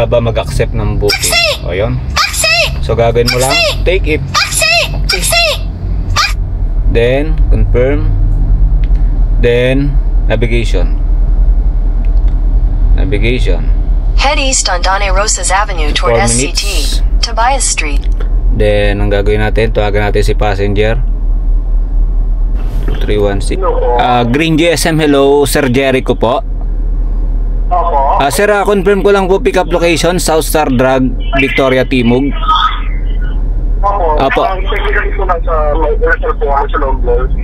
ka ba mag-accept ng booking. O yun. So gagawin mo lang, take it. Then confirm. Then navigation. Head east on Dane Rosas Avenue toward SCT, Tobias Street. Then ang gagawin natin, tawagan natin si passenger. 316. Green GSM, hello, Sir Jericho po. Sir, confirm ko lang po pick up location, South Star Drug, Victoria Timog. Opo.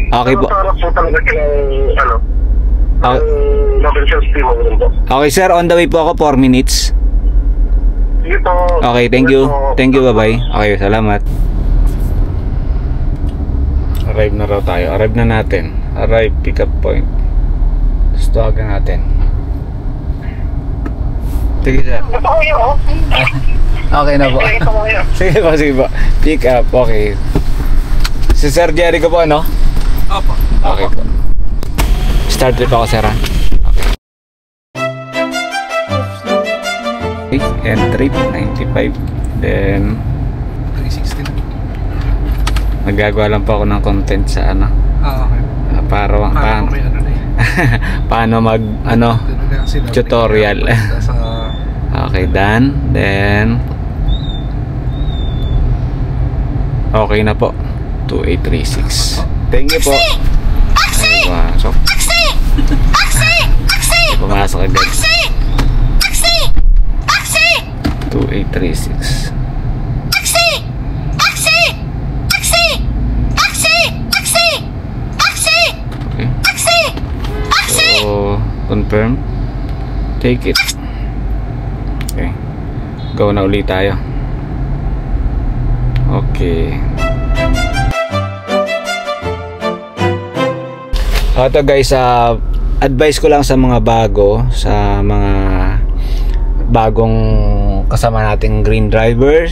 Okay po. Okay sir, on the way po ako, 4 minutes. Okay, thank you. Thank you, bye-bye. Okay, salamat. Arrive na raw tayo. Arrive na natin. Arrive, pick up point. Tawagan natin. Sige sir. Okay na po. Sige po, sige po. Pick up, okay. Si Sir Jericho po, ano? Opo. Okay po. Start trip ako, sir. Okay. And trip, 95. Then 360 na. Nagagawa lang po ako ng content sa ano. Okay. Paano mag tutorial. Okay, done. Then okay na po. 2836. Thank you po. Ay, pasok. Pumasok agad. 2836. So, confirm. Take it. Okay. Go na ulit tayo. Okay. Ito guys, advice ko lang sa mga bago, sa mga bagong kasama nating green driver,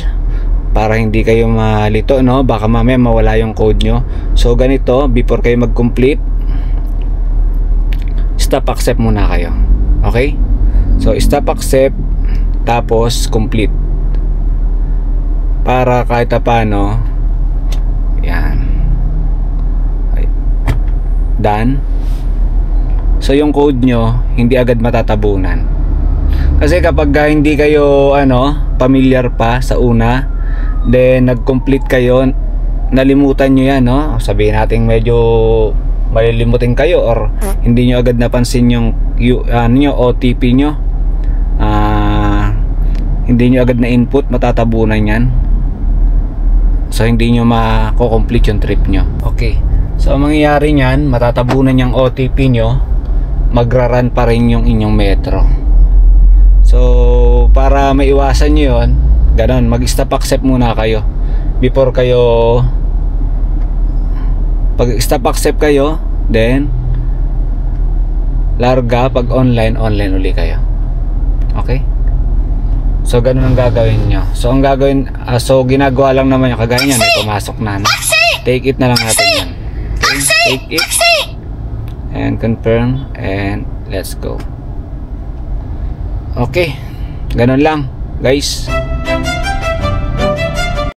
para hindi kayo malito, no? Baka mamaya mawala yung code nyo. So ganito, before kayo mag-complete, stop accept muna kayo. Okay? So stop accept, tapos complete, para kahit paano, yan, done. So yung code nyo hindi agad matatabunan, kasi kapag hindi kayo familiar pa sa una, then nag-complete kayo, nalimutan nyo yan, no? Sabihin natin medyo malilimutin kayo, or hindi nyo agad napansin yung OTP nyo, hindi nyo agad na input, matatabunan yan. So hindi nyo mako-complete yung trip nyo. Okay, so ang mangyayari nyan, matatabunan yung OTP nyo, magra-run pa rin yung inyong metro. So para maiwasan nyo yun, ganon, mag-stop accept muna kayo before kayo. Pag stop accept kayo, then larga. Pag online uli kayo. Okay? So ganun ang gagawin nyo. So ang gagawin, so ginagawa lang naman yung kagaya nyan, may pumasok na, no? Take it na lang natin yan. Okay? Take it and confirm, and let's go. Okay, ganun lang guys.